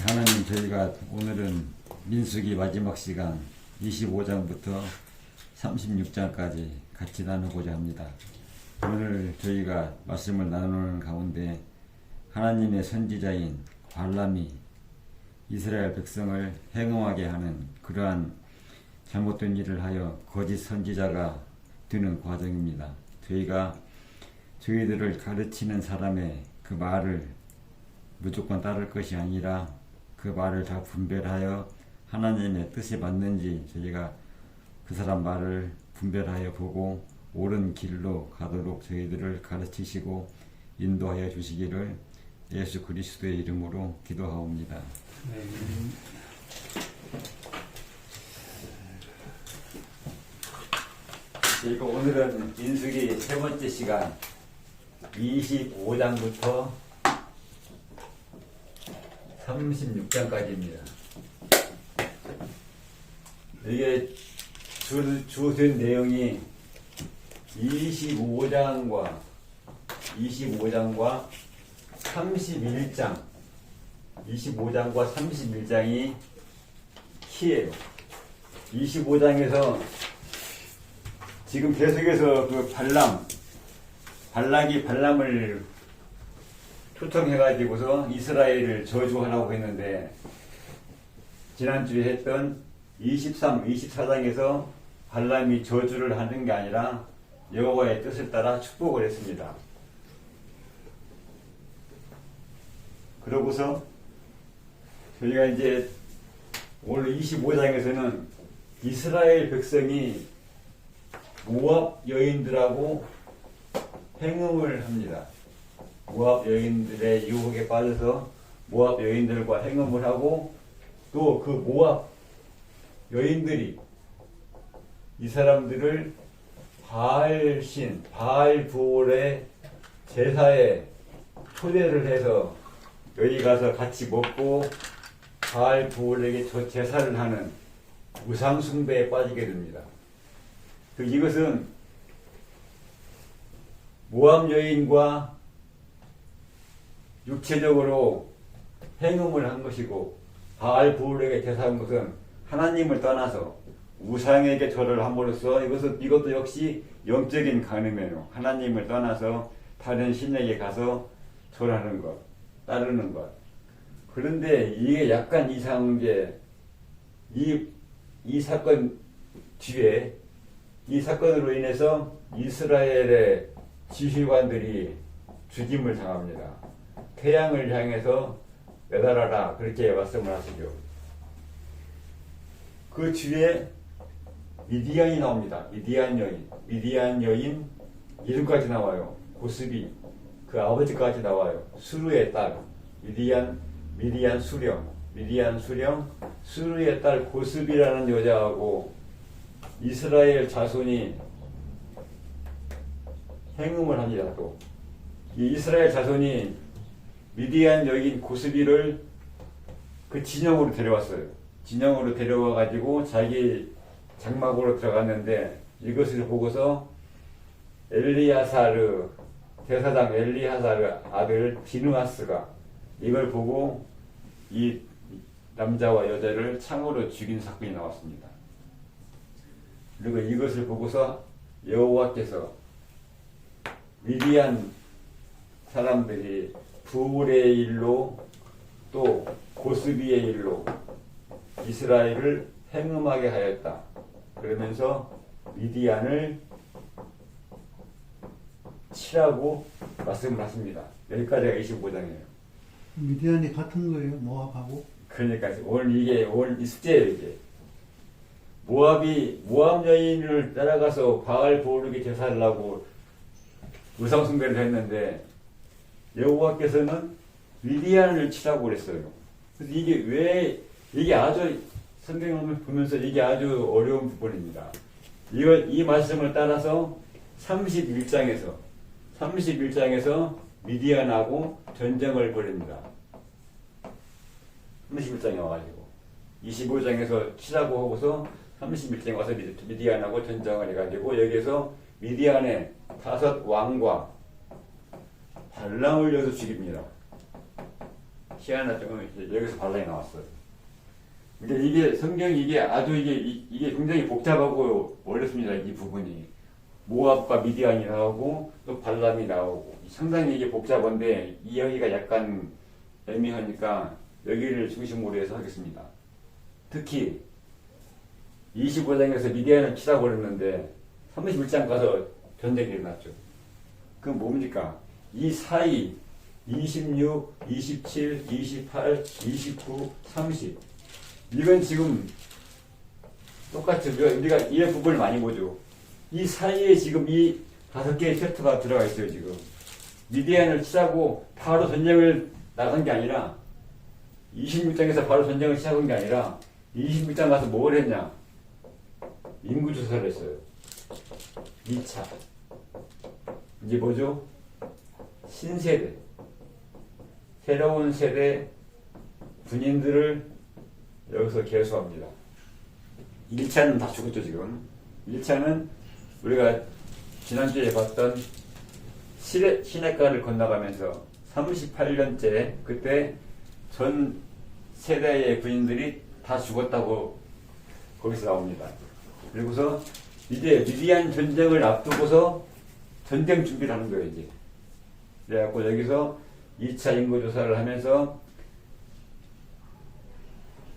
하나님, 저희가 오늘은 민수기 마지막 시간 25장부터 36장까지 같이 나누고자 합니다. 오늘 저희가 말씀을 나누는 가운데 하나님의 선지자인 발람이 이스라엘 백성을 행음하게 하는 그러한 잘못된 일을 하여 거짓 선지자가 되는 과정입니다. 저희가 저희들을 가르치는 사람의 그 말을 무조건 따를 것이 아니라 그 말을 다 분별하여 하나님의 뜻이 맞는지 저희가 그 사람 말을 분별하여 보고 옳은 길로 가도록 저희들을 가르치시고 인도하여 주시기를 예수 그리스도의 이름으로 기도하옵니다. 저희가 오늘은 민수기 세 번째 시간 25장부터 36장까지입니다. 이게 주된 내용이 25장과 31장 25장과 31장이 키예요. 25장에서 지금 계속해서 그 발락이 발람을 초청해가지고서 이스라엘을 저주하라고 했는데, 지난주에 했던 23, 24장에서 발람이 저주를 하는 게 아니라 여호와의 뜻을 따라 축복을 했습니다. 그러고서 저희가 이제 오늘 25장에서는 이스라엘 백성이 모압 여인들하고 행음을 합니다. 모압 여인들의 유혹에 빠져서 모압 여인들과 행음을 하고, 또 그 모압 여인들이 이 사람들을 바알신, 바알부올의 제사에 초대를 해서 여기 가서 같이 먹고 바알부올에게 제사를 하는 우상숭배에 빠지게 됩니다. 이것은 모압 여인과 육체적으로 행음을 한 것이고, 바알부올에게 제사한 것은 하나님을 떠나서 우상에게 절을 함으로써 이것도 역시 영적인 간음이에요. 하나님을 떠나서 다른 신에게 가서 절하는 것, 따르는 것. 그런데 이게 약간 이상한 게, 이 사건 뒤에, 이 사건으로 인해서 이스라엘의 지휘관들이 죽임을 당합니다. 태양을 향해서 매달아라, 그렇게 말씀을 하시죠. 그 뒤에 미디안이 나옵니다. 미디안 여인 이름까지 나와요. 고스비, 그 아버지까지 나와요. 수르의 딸 미디안 수령, 수르의 딸 고스비라는 여자하고 이스라엘 자손이 행음을 합니다. 또 이 이스라엘 자손이 미디안 여인 고스비를 그 진영으로 데려왔어요. 진영으로 데려와 가지고 자기 장막으로 들어갔는데, 이것을 보고서 엘리야사르, 대사장 엘리야사르 아들 비느하스가 이걸 보고 이 남자와 여자를 창으로 죽인 사건이 나왔습니다. 그리고 이것을 보고서 여호와께서 미디안 사람들이 부울의 일로 또 고스비의 일로 이스라엘을 행음하게 하였다. 그러면서 미디안을 치라고 말씀을 하십니다. 여기까지가 25장이에요. 미디안이 같은 거예요, 모압하고? 그러니까 오늘 이 숙제예요. 이게 모압 여인을 따라가서 바알부올에게 제사를 하고 우상숭배를 했는데, 여호와께서는 미디안을 치라고 그랬어요. 그래서 이게 아주 성경을 보면서 이게 아주 어려운 부분입니다. 이 말씀을 따라서 31장에서 미디안하고 전쟁을 벌입니다. 31장에 와가지고 25장에서 치라고 하고서 31장에 와서 미디안하고 전쟁을 해가지고, 여기에서 미디안의 5 왕과 발람을 여서 죽입니다. 희한한 점은 여기서 발란이 나왔어요. 그러니까 이게 성경이 이게 아주 이게 굉장히 복잡하고 어렵습니다. 이 부분이 모압과 미디안이 나오고 또 발람이 나오고 상당히 이게 복잡한데 이 여기가 약간 애매하니까 여기를 중심으로 해서 하겠습니다. 특히 25장에서 미디안을 치라고 그랬는데 31장 가서 전쟁이 일어났죠. 그건 뭡니까? 이 사이 26, 27, 28, 29, 30 이건 지금 똑같이 우리가 이 부분을 많이 보죠. 이 사이에 지금 이 5개의 챕터가 들어가 있어요. 지금 미디안을 치라고 바로 전쟁을 나간 게 아니라 26장에서 바로 전쟁을 시작한 게 아니라 26장 가서 뭘 했냐? 인구조사를 했어요. 2차 이제 뭐죠? 신세대 새로운 세대 군인들을 여기서 개수합니다. 1차는 다 죽었죠 지금. 1차는 우리가 지난주에 봤던 시냇가를 건너가면서 38년째 그때 전 세대의 군인들이 다 죽었다고 거기서 나옵니다. 그리고서 이제 미디안 전쟁을 앞두고서 전쟁 준비를 하는 거예요 이제. 그래갖고 여기서 2차 인구조사를 하면서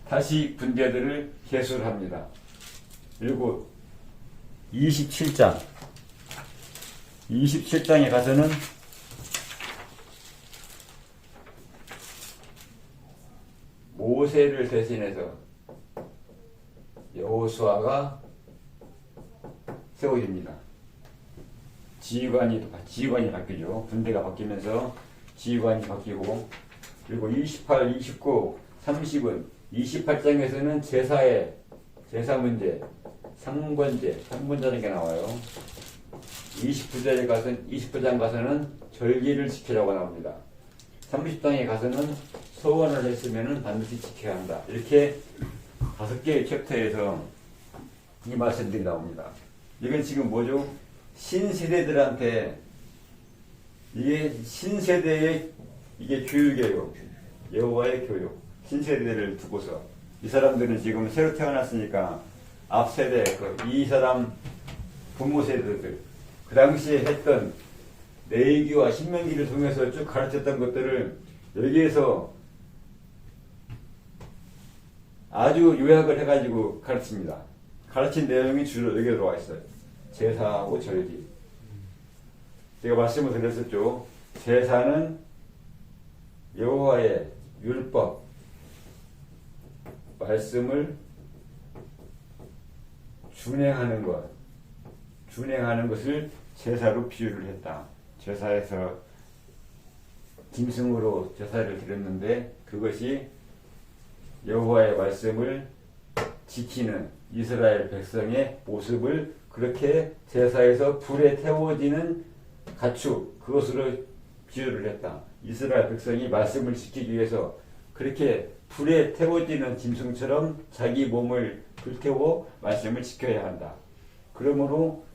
다시 군대들을 개수를 합니다. 그리고 27장에 가서는 모세를 대신해서 여호수아가 세워집니다. 지휘관이 바뀌죠. 군대가 바뀌면서 지휘관이 바뀌고 그리고 28, 29, 30은 28장에서는 제사 문제, 상분자는 게 나와요. 29장 가서는 절기를 지키라고 나옵니다. 30장에 가서는 소원을 했으면 반드시 지켜야 한다. 이렇게 5개의 챕터에서 이 말씀들이 나옵니다. 이건 지금 뭐죠? 신세대들한테 이게 신세대의 이게 교육이에요. 여호와의 교육. 신세대를 두고서 이 사람들은 지금 새로 태어났으니까 앞 세대 이 사람 부모 세대들 그 당시에 했던 레위기와 신명기를 통해서 쭉 가르쳤던 것들을 여기에서 아주 요약을 해가지고 가르칩니다. 가르친 내용이 주로 여기에 들어와 있어요. 제사하고 절기. 제가 말씀을 드렸었죠. 제사는 여호와의 율법, 말씀을 준행하는 것을 제사로 비유를 했다. 제사에서 짐승으로 제사를 드렸는데 그것이 여호와의 말씀을 지키는 이스라엘 백성의 모습을 그렇게 제사에서 불에 태워지는 가축 그것으로 비유를 했다. 이스라엘 백성이 말씀을 지키기 위해서 그렇게 불에 태워지는 짐승처럼 자기 몸을 불태워 말씀을 지켜야 한다. 그러므로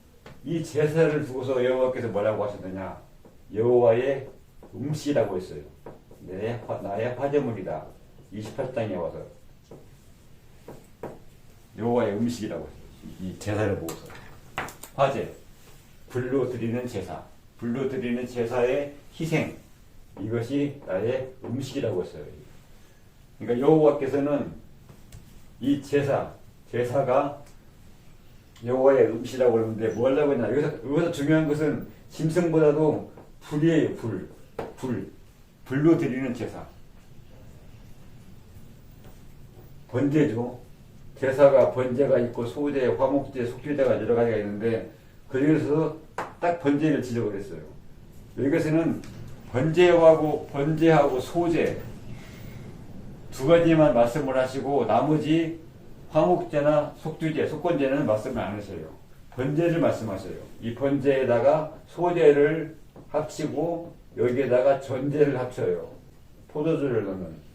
이 제사를 두고서 여호와께서 뭐라고 하셨느냐? 여호와의 음식이라고 했어요. 나의 화제물이다. 28장에 와서 여호와의 음식이라고 했어요. 이 제사를 보고서 화제, 불로 드리는 제사, 불로 드리는 제사의 희생 이것이 나의 음식이라고 했어요. 그러니까 여호와께서는 이 제사가 여호와의 음식이라고 그러는데 뭐라고 했냐? 여기서 중요한 것은 짐승보다도 불이에요. 불로 드리는 제사. 번제죠. 제사가 번제가 있고 소제, 화목제, 속죄제가 여러 가지가 있는데 그중에서 딱 번제를 지적을 했어요. 여기서는 번제하고 소제 두 가지만 말씀을 하시고 나머지 화목제나 속죄제, 속건제는 말씀을 안 하셔요. 번제를 말씀하셔요. 이 번제에다가 소제를 합치고 여기에다가 전제를 합쳐요. 포도주를 넣는.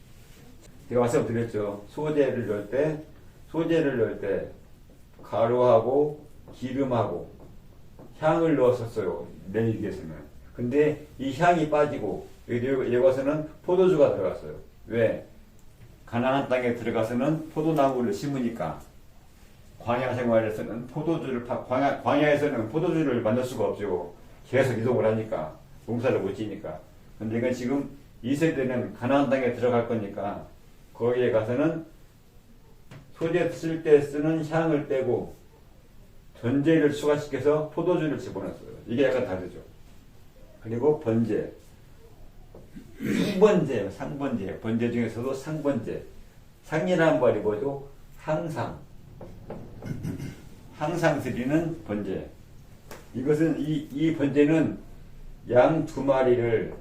제가 말씀드렸죠. 소제를 넣을 때 가루하고 기름하고 향을 넣었었어요. 레위기에서는. 근데 이 향이 빠지고 여기 와서는 포도주가 들어갔어요. 왜? 가나안 땅에 들어가서는 포도나무를 심으니까 광야 생활에서는 광야에서는 포도주를 만들 수가 없죠. 계속 이동을 하니까 농사를 못 지니까. 근데 이건 지금 이 세대는 가나안 땅에 들어갈 거니까 거기에 가서는 소재 쓸 때 쓰는 향을 빼고 전제를 추가시켜서 포도주를 집어넣었어요. 이게 약간 다르죠. 그리고 번제, 상번제, 번제 중에서도 상번제. 상이라는 말이 뭐죠? 항상 드리는 번제. 이것은 이 번제는 양 2마리를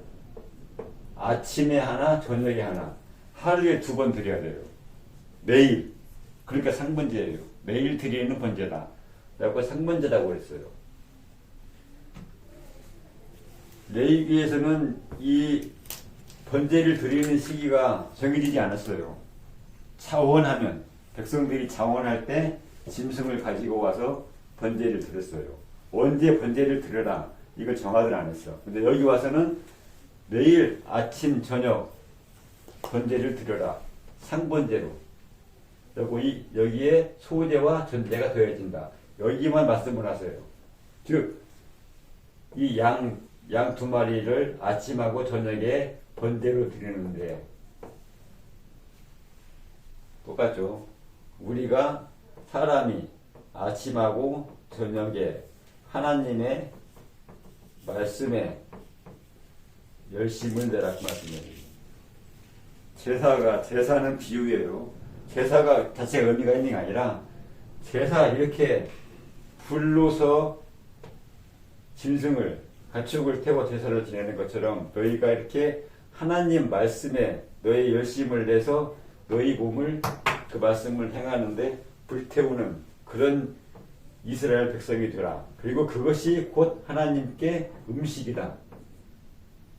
아침에 하나, 저녁에 하나, 하루에 2번 드려야 돼요. 매일. 그러니까 상번제예요. 매일 드리는 번제다. 그래서 상번제라고 했어요. 레위기에서는 이 번제를 드리는 시기가 정해지지 않았어요. 차원하면, 백성들이 차원할 때 짐승을 가지고 와서 번제를 드렸어요. 언제 번제를 드려라, 이걸 정하들 안 했어. 근데 여기 와서는 매일 아침 저녁 번제를 드려라, 상번제로. 여기에 소제와 전제가 더해진다. 여기만 말씀을 하세요. 즉 이 양 2마리를 아침하고 저녁에 번제로 드리는데 똑같죠. 우리가 사람이 아침하고 저녁에 하나님의 말씀에 열심을 내라 그 말씀이에요. 제사는 비유예요. 제사가 자체가 의미가 있는 게 아니라 제사 이렇게 불로서 짐승을 가축을 태워 제사를 지내는 것처럼 너희가 이렇게 하나님 말씀에 너희 열심을 내서 너희 몸을 그 말씀을 행하는데 불태우는 그런 이스라엘 백성이 되라. 그리고 그것이 곧 하나님께 음식이다.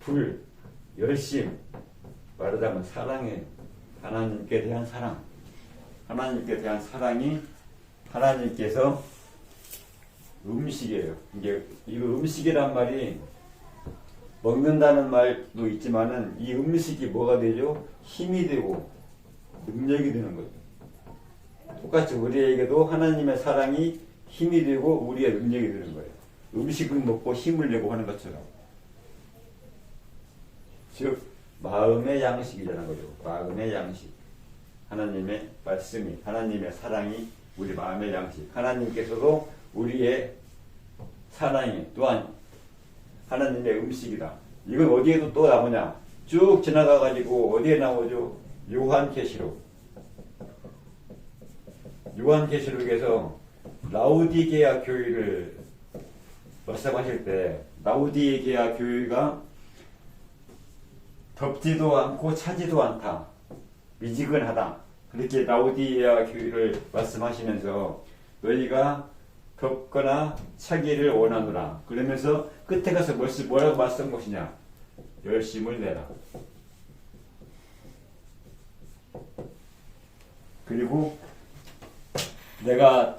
불, 열심, 말하자면 사랑이에요. 하나님께 대한 사랑. 하나님께 대한 사랑이 하나님께서 음식이에요. 이거 음식이란 말이 먹는다는 말도 있지만은 이 음식이 뭐가 되죠? 힘이 되고 능력이 되는 거죠. 똑같이 우리에게도 하나님의 사랑이 힘이 되고 우리의 능력이 되는 거예요. 음식을 먹고 힘을 내고 하는 것처럼. 즉 마음의 양식이라는 거죠. 마음의 양식. 하나님의 말씀이, 하나님의 사랑이 우리 마음의 양식. 하나님께서도 우리의 사랑이 또한 하나님의 음식이다. 이건 어디에도 또 나오냐? 쭉 지나가가지고 어디에 나오죠? 요한계시록. 요한계시록에서 라우디게아 교회를 말씀하실 때 라우디게아 교회가 덥지도 않고 차지도 않다. 미지근하다. 그렇게 라우디게아 교회를 말씀하시면서 너희가 덥거나 차기를 원하노라. 그러면서 끝에 가서 뭐라고 말씀한 것이냐? 열심을 내라. 그리고 내가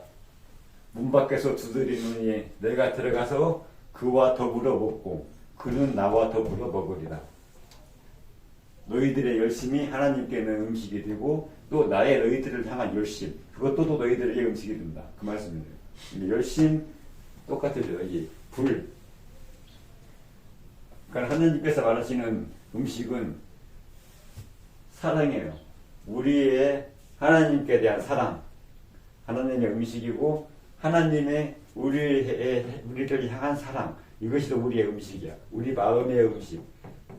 문 밖에서 두드리노니 내가 들어가서 그와 더불어 먹고 그는 나와 더불어 먹으리라. 너희들의 열심이 하나님께는 음식이 되고 또 나의 너희들을 향한 열심, 그것도 또 너희들에게 음식이 된다. 그 말씀이에요. 열심 똑같아요. 여기 불. 그러니까 하나님께서 말하시는 음식은 사랑이에요. 우리의 하나님께 대한 사랑. 하나님의 음식이고 하나님의 우리를 향한 사랑. 이것이 우리의 음식이야. 우리 마음의 음식.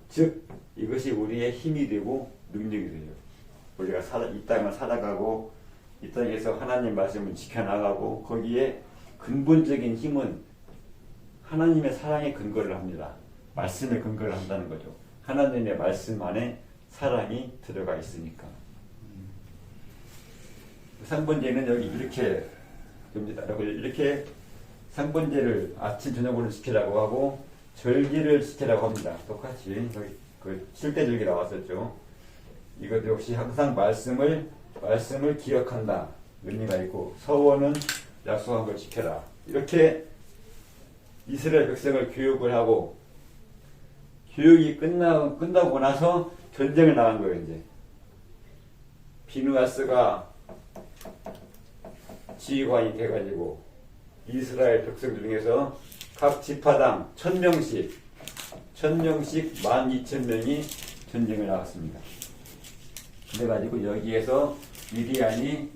즉 이것이 우리의 힘이 되고 능력이 돼요. 우리가 이 땅을 살아가고 이 땅에서 하나님 말씀을 지켜나가고 거기에 근본적인 힘은 하나님의 사랑에 근거를 합니다. 말씀에 근거를 한다는 거죠. 하나님의 말씀 안에 사랑이 들어가 있으니까. 상번제는 여기 이렇게 됩니다. 이렇게 상번제를 아침 저녁으로 지키라고 하고 절기를 지키라고 합니다. 똑같이 여기 그 7대 절기 나왔었죠. 이것 역시 항상 말씀을 기억한다. 의미가 있고 서원은 약속한 걸 지켜라. 이렇게 이스라엘 백성을 교육을 하고 교육이 끝나고 나서 전쟁을 나간 거예요. 이제 비누아스가 지휘관이 돼가지고 이스라엘 백성 중에서 각 지파당 1000명씩 12,000명이 전쟁을 나갔습니다. 그래가지고 여기에서 미디안이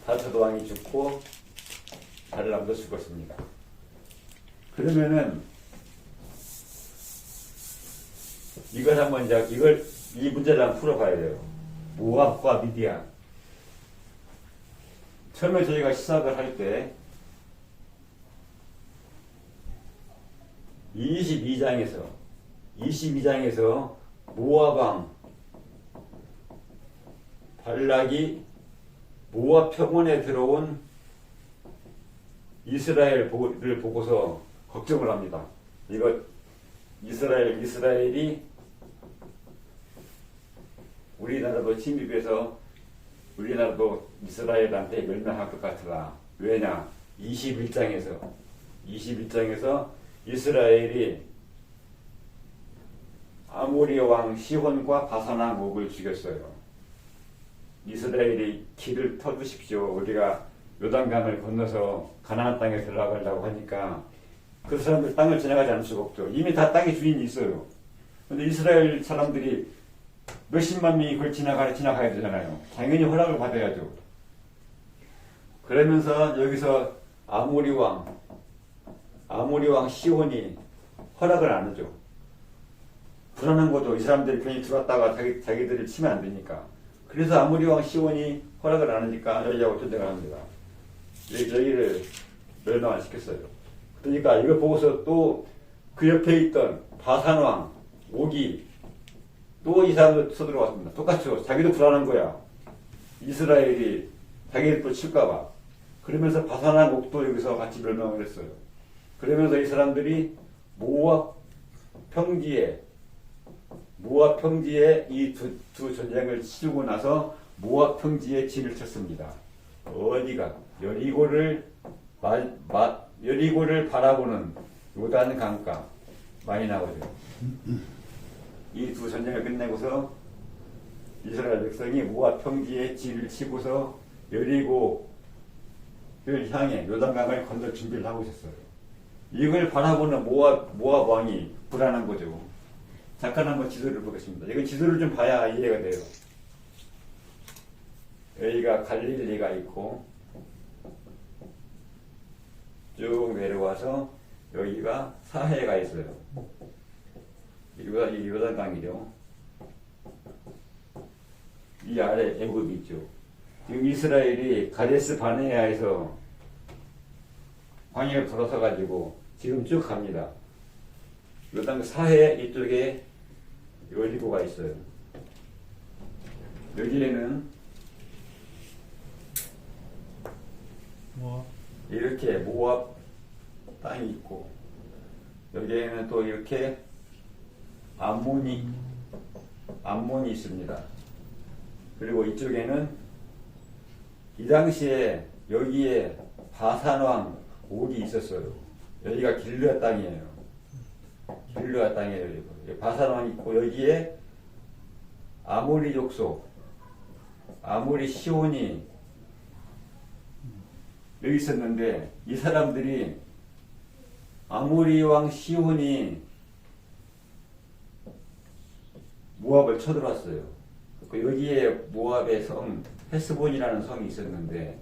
다윗 왕이 죽고 발람도 죽었습니다. 그러면은 이걸 한번 이 문제를 한번 풀어봐야 돼요. 모압과 미디안. 처음에 저희가 시작을 할 때 22장에서 모압 왕 발락이 모압 평원에 들어온 이스라엘을 보고서 걱정을 합니다. 이거 이스라엘이 우리나라도 침입해서 우리나라도 이스라엘한테 멸망할 것 같으라. 왜냐? 21장에서 이스라엘이 아모리 왕 시혼과 바산 왕 옥을 죽였어요. 이스라엘이 길을 터주십시오. 우리가 요단강을 건너서 가나안 땅에 들어가려고 하니까 그 사람들 땅을 지나가지 않을 수가 없죠. 이미 다 땅의 주인이 있어요. 근데 이스라엘 사람들이 몇십만 명이 그걸 지나가야 되잖아요. 당연히 허락을 받아야죠. 그러면서 여기서 아모리 왕 시온이 허락을 안 하죠. 불안한 거죠. 이 사람들이 괜히 들어왔다가 자기들을 치면 안 되니까. 그래서 아모리 왕 시온이 허락을 안 하니까 여기하고 전쟁을 합니다. 여기를 멸망을 시켰어요. 그러니까 이걸 보고서 또 그 옆에 있던 바산 왕 옥이 또 이 사람도 쳐들어왔습니다. 똑같죠. 자기도 불안한 거야. 이스라엘이 자기를 또 칠까봐. 그러면서 바산 왕 옥도 여기서 같이 멸망을 했어요. 그러면서 이 사람들이 모압 평지에 이 두 전쟁을 치르고 나서 모압 평지에 진을 쳤습니다. 어디가 여리고를 바라보는 요단 강가 많이 나오죠. 이 두 전쟁을 끝내고서 이스라엘 백성이 모압 평지에 진을 치고서 여리고를 향해 요단강을 건널 준비를 하고 있었어요. 이걸 바라보는 모압 왕이 불안한 거죠. 잠깐 한번 지도를 보겠습니다. 이건 지도를 좀 봐야 이해가 돼요. 여기가 갈릴리가 있고 쭉 내려와서 여기가 사해가 있어요. 이 요단강이죠. 이 아래 애굽이 있죠. 지금 이스라엘이 가데스 바네아에서 광야를 돌아서 가지고 지금 쭉 갑니다. 요단 사해 이쪽에 여리고가 있어요. 여기에는 이렇게 모압 땅이 있고 여기에는 또 이렇게 암몬이 있습니다. 그리고 이쪽에는 이 당시에 여기에 바산왕 옥이 있었어요. 여기가 길르앗 땅이에요. 바산왕이 있고 여기에 아모리 족속 아모리 시온이 여기 있었는데 이 사람들이 아모리 왕 시온이 모압을 쳐들어왔어요. 여기에 모압의 성 헤스본이라는 성이 있었는데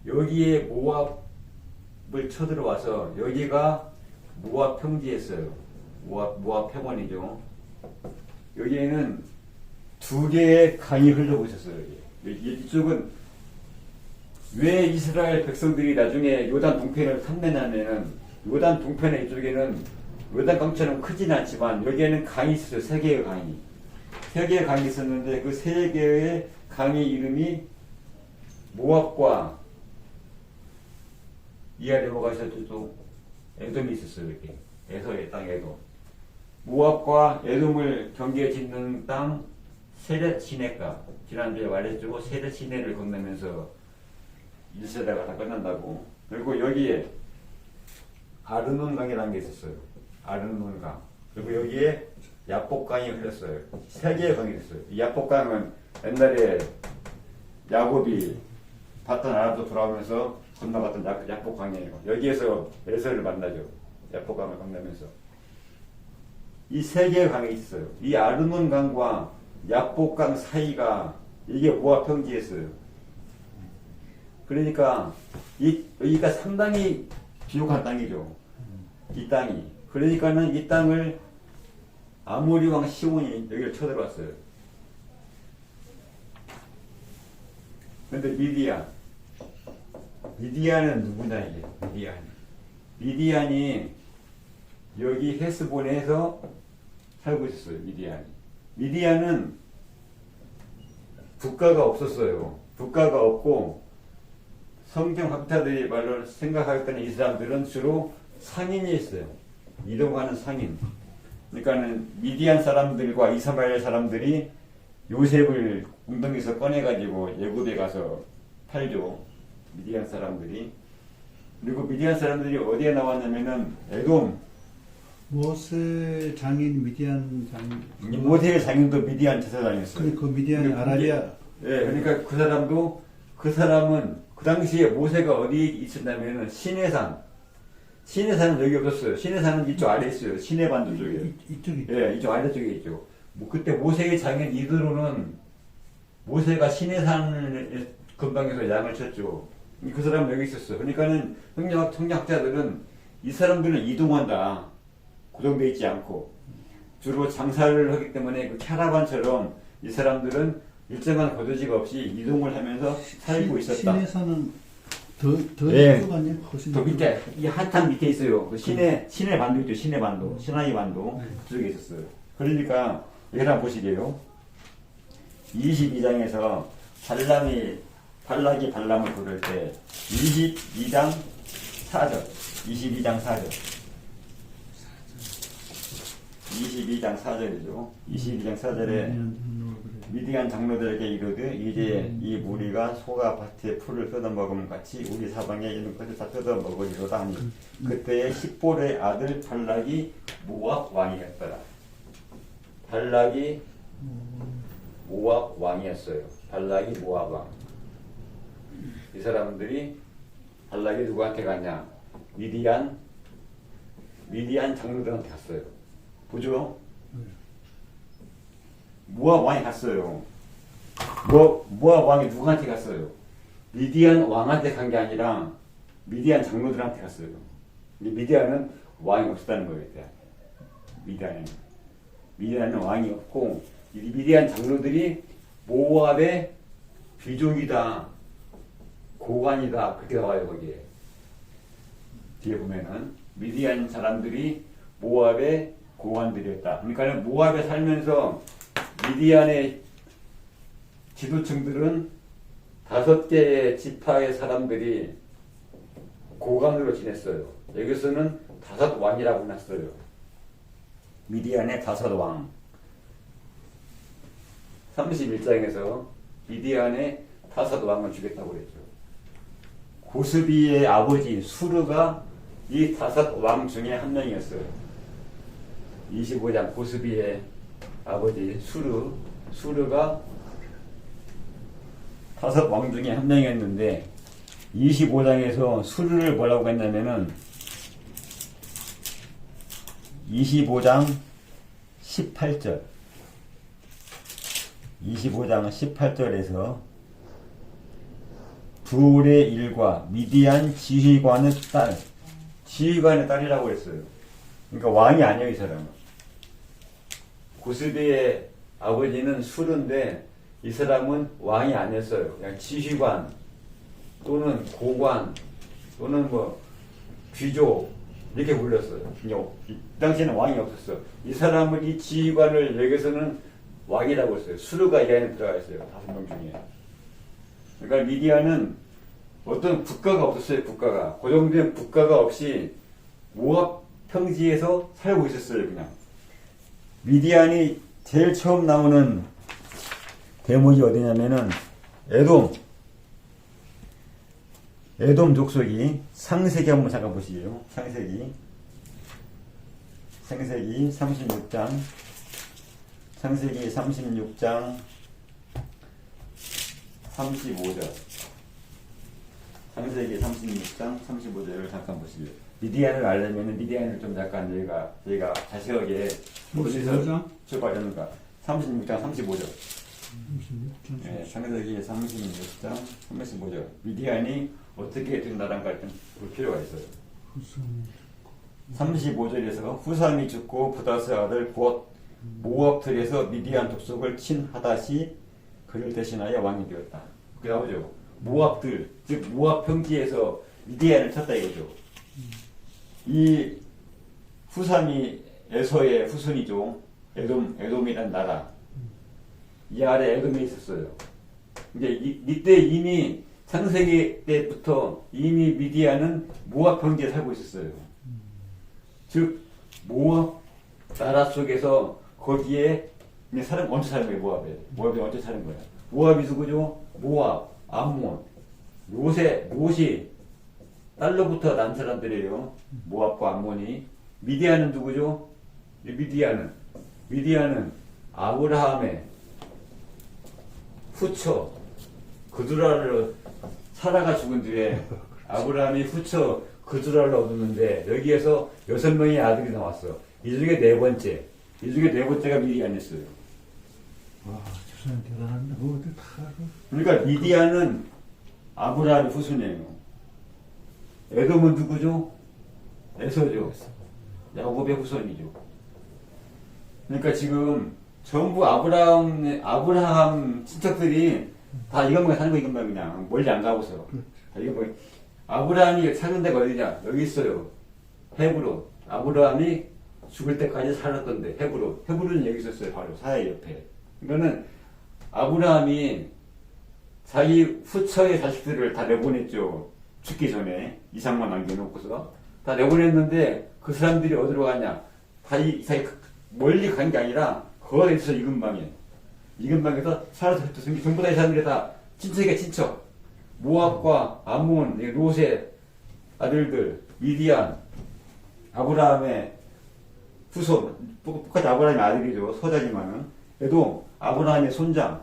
여기에 모압을 쳐들어와서 여기가 모압 평지였어요. 모압 평원이죠. 여기에는 두 개의 강이 흘러고 있었어요. 이쪽은 왜 이스라엘 백성들이 나중에 요단 동편을 탐내냐면은 요단 동편의 이쪽에는 요단 강처럼 크진 않지만 여기에는 강이 있었어요. 세 개의 강이. 세 개의 강이 있었는데 그 세 개의 강의 이름이 모압과 이 아래 뭐가 있었죠? 또 에돔이 있었어요. 이렇게 에서의 땅 에돔. 모압과 에돔을 경계에 짓는 땅 세렛 시내가 지난주에 말했죠. 세렛 시내를 건너면서 1세대가 다 끝난다고. 그리고 여기에 아르논강이라는 게 있었어요. 아르논강. 그리고 여기에 야복강이 흘렀어요. 세 개의 강이 있어요. 이 야복강은 옛날에 야곱이 바탄 아람도 돌아오면서 건너갔던 야복강이에요. 여기에서 에서를 만나죠. 야복강을 건너면서. 이 세 개의 강이 있어요. 이 아르논강과 야복강 사이가 이게 모압 평지였어요. 그러니까 여기가 상당히 비옥한 땅이죠. 이 땅이. 그러니까는 이 땅을 아모리 왕 시온이 여기를 쳐들어왔어요. 근데 미디안은 누구냐 이게 미디안이 여기 헤스본에서 살고 있었어요. 미디안은 국가가 없었어요. 국가가 없고 성경학자들이 말로 생각할 때는 이 사람들은 주로 상인이 있어요. 이동하는 상인. 그러니까는 미디안 사람들과 이스마엘 사람들이 요셉을 웅덩이에서 꺼내가지고 애굽에 가서 팔죠. 미디안 사람들이. 그리고 미디안 사람들이 어디에 나왔냐면은 에돔. 모세 장인 미디안 장인. 모세의 장인도 미디안 제사장이었어요. 그 미디안 아라비아. 예, 그러니까 그 사람은 그 당시에 모세가 어디 있었냐면은 시내산은 여기 없었어요. 시내산은 이쪽 아래 있어요. 시내반도 쪽에. 이쪽이. 예, 이쪽 아래쪽에 있죠. 그때 모세의 장인 이드로는 모세가 시내산 근방에서 양을 쳤죠. 그 사람은 여기 있었어. 그러니까는 성경학자들은 이 사람들은 이동한다. 고정되어 있지 않고 주로 장사를 하기 때문에 그 캐러반처럼 이 사람들은 일정한 거주지가 없이 이동을 하면서 살고 있었다. 시내산은 더 예. 이쪽 아니야? 훨씬 더 밑에 이 한탄 밑에 있어요. 그 시내 반도 있죠. 시내 반도, 시나이 반도 그쪽에 있었어요. 그러니까 여기 한번 보시게요. 22장에서 발락이 발람을 부를 때 22장 4절 22장 4절이죠. 22장 4절에 미디안 장로들에게 이르되 이제 이 무리가 소가 밭에 풀을 뜯어먹음 같이 우리 사방에 있는 것을 다 뜯어먹으리로다 하니 그때에 십볼의 아들 발락이 모압 왕이었더라. 발락이 모압 왕이었어요. 발락이 모압 왕. 이 사람들이 발락이 누구한테 갔냐? 미디안 장로들한테 갔어요. 보죠? 모압 왕이 갔어요. 모압 왕이 누구한테 갔어요? 미디안 왕한테 간 게 아니라 미디안 장로들한테 갔어요. 미디안은 왕이 없었다는 거예요. 미디안은 왕이 없고 미디안 장로들이 모압의 귀족이다, 고관이다 그렇게 나와요. 거기에 뒤에 보면은 미디안 사람들이 모압의 고관들이었다. 그러니까 모압에 살면서 미디안의 지도층들은 5개의 지파의 사람들이 고관으로 지냈어요. 여기서는 5왕이라고 해놨어요. 미디안의 5왕. 31장에서 미디안의 5왕을 죽였다고 그랬죠. 고스비의 아버지 수르가 이 5왕 중에 한 명이었어요. 25장 고스비의 아버지 수르가 5왕 중에 한 명이었는데 25장에서 수르를 뭐라고 했냐면은 25장 18절 18절에서 둘의 일과 미디안 지휘관의 딸이라고 했어요. 그러니까 왕이 아니에요, 이 사람은. 고스비의 아버지는 수르인데 이 사람은 왕이 아니었어요. 그냥 지휘관 또는 고관 또는 뭐 귀족 이렇게 불렸어요. 이 당시에는 왕이 없었어. 이 사람은 이 지휘관을 여기서는 왕이라고 했어요. 수르가 이 안에 들어가 있어요. 5명 중에. 그러니까 미디안은 어떤 국가가 없었어요. 국가가 고정된 국가가 없이 모압 평지에서 살고 있었어요. 그냥 미디안이 제일 처음 나오는 대목이 어디냐면은 에돔 족속이 창세기 한번 잠깐 보시게요. 창세기 36장, 창세기 36장 35절. 창세기 36장 35절을 잠깐 보시죠. 미디안을 알려면 미디안을 좀 잠깐 저희가 자세하게 어디서 35장? 출발하는가. 36장 35절. 36장. 네, 창세기 36장 35절. 미디안이 어떻게 된 나라인가 좀 볼 필요가 있어요. 후손. 35절에서 후삼이 죽고 부다스 아들 곧 모압들에서 미디안 족속을 친 하닷이 그를 대신하여 왕이 되었다. 그게 나오죠. 모압들, 즉 모압 평지에서 미디안을 쳤다 이거죠. 이 후삼이 에서의 후손이죠. 에돔이란 나라. 이 아래 에돔이 있었어요. 이제 이때 이미 창세기 때부터 이미 미디안은 모압 평지에 살고 있었어요. 즉 모압 나라 속에서 거기에 사람 언제 사는 거예요? 모압이 언제 사는 거야? 모압이 누구죠? 모압, 암몬, 롯이 딸로부터 난 사람들이에요. 모압과 암몬이. 미디안은 누구죠? 미디안은 아브라함의 후처 그두라를 사라가 죽은 뒤에 아브라함이 후처 그두라를 얻었는데 여기에서 6명의 아들이 나왔어. 이 중에 네 번째가 미디안이었어요. 와, 조선 대단한데. 어디 다 알아. 그러니까 미디안은 아브라함의 후손이에요. 에돔은 누구죠? 에서죠. 야곱의 후손이죠. 그러니까 지금 전부 아브라함 친척들이 다 이것만 사는 거 이것만 그냥 멀리 안 가고서 다 이거 뭐 아브라함이 사는 데가 어디냐? 여기 있어요. 헤브론. 아브라함이 죽을 때까지 살았던데 헤브론이 여기 있었어요. 바로 사해 옆에. 그러니까는 아브라함이 자기 후처의 자식들을 다 내보냈죠. 죽기 전에 이삭만 남겨놓고서 다 내보냈는데 그 사람들이 어디로 가냐? 다 멀리 간 게 아니라 거기서 이 근방에서 살아서 전부 다 이 사람들이 다 친척이야 친척. 모압과 암몬, 롯의 아들들, 미디안, 아브라함의 후손, 똑같이 아브라함의 아들이죠. 서자지만은. 에돔, 아브라함의 손장.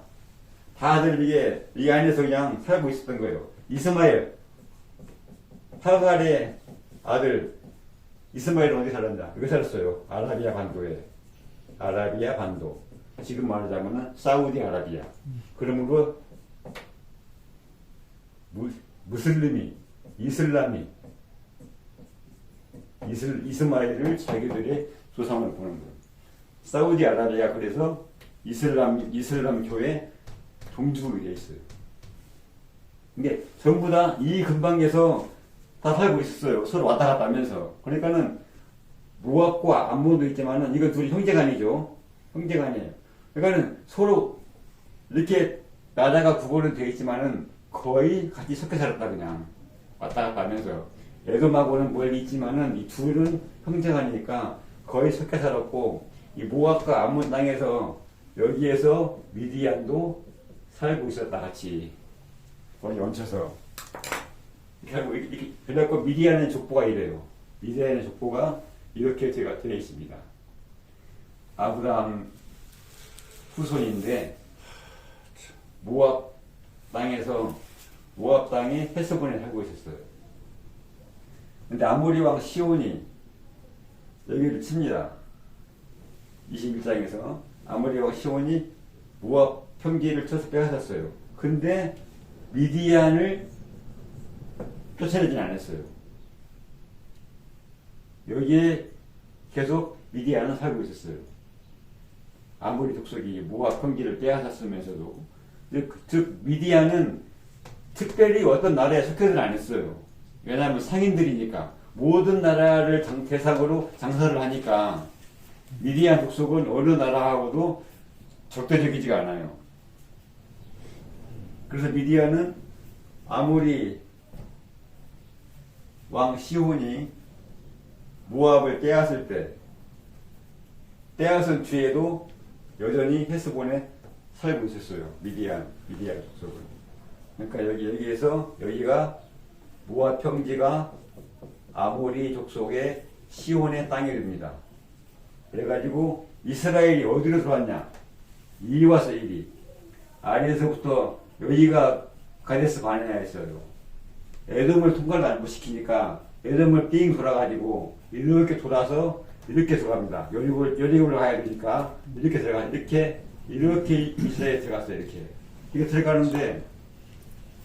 다들 이 안에서 그냥 살고 있었던 거예요. 이스마엘, 하갈의 아들, 이스마엘은 어디 살았냐? 여기 살았어요. 아라비아 반도. 지금 말하자면은 사우디 아라비아. 그러므로 이스마엘을 자기들의 조상으로 보는 거예요. 사우디 아라비아 그래서 이슬람 교회 종주국이 되어 있어요. 이게 전부 다 이 근방에서 다 살고 있었어요. 서로 왔다 갔다 하면서. 그러니까는 모압과 암몬도 있지만은 이건 둘이 형제간이죠. 형제간이에요. 그러니까는 서로 이렇게 나라가 구분은 되어 있지만은 거의 같이 섞여 살았다 그냥 왔다 갔다 하면서. 에돔하고는 멀리 있지만은 이 둘은 형제간이니까 거의 섞여 살았고 이 모압과 암몬 땅에서 여기에서 미디안도 살고 있었다 같이 거의 얹혀서. 그래갖고 미디안의 족보가 이래요. 미디안의 족보가 이렇게 되어 있습니다. 아브라함 후손인데 모압 땅에 헤스본에 살고 있었어요. 근데 아모리 왕 시온이 여기를 칩니다. 21장에서 아모리 왕 시온이 모압 평지를 쳐서 빼앗았어요. 근데 미디안을 쫓아내진 않았어요. 여기에 계속 미디안은 살고 있었어요. 아모리 족속이 모압 평지를 빼앗았으면서도 즉 미디안은 특별히 어떤 나라에 속해서는 안 했어요. 왜냐하면 상인들이니까 모든 나라를 대상으로 장사를 하니까 미디안 족속은 어느 나라하고도 적대적이지가 않아요. 그래서 미디안은 아모리 왕 시온이 모압을 빼앗을 때 빼앗은 뒤에도 여전히 헤스본에 살고 있었어요. 미디안 족속은. 그러니까 여기가 모압 평지가 아모리 족속의 시온의 땅이 됩니다. 그래가지고 이스라엘이 어디로 들어왔냐? 이리 왔어, 이리. 아래에서부터 여기가 가데스 바네아였어요. 에돔을 통과를 못 시키니까 에돔을 삥 돌아가지고 이렇게 돌아서 이렇게 들어갑니다. 여리고를 가야 되니까 이렇게 들어가 이렇게 이스라엘에 들어갔어요. 이게 들어가는데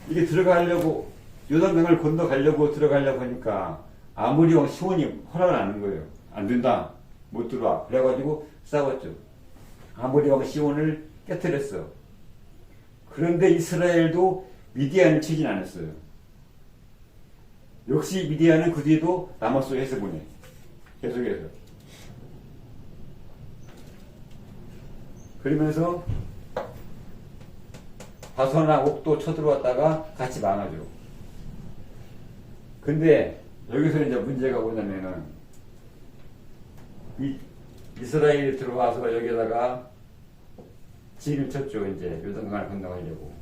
이게 들어가려고 요단강을 건너가려고 들어가려고 하니까 아무리 시온이 허락을 안 하는 거예요. 안 된다. 못 들어와. 그래가지고 싸웠죠. 아무리 시온을 깨뜨렸어. 그런데 이스라엘도 미디안을 치진 않았어요. 역시 미디안은 그 뒤에도 남았어요. 헤스본에. 계속해서. 그러면서 바선과 옥도 쳐들어왔다가 같이 망하죠. 근데 여기서 이제 문제가 뭐냐면은 이스라엘이 들어와서 여기다가 진을 쳤죠. 이제 요단강을 건너가려고.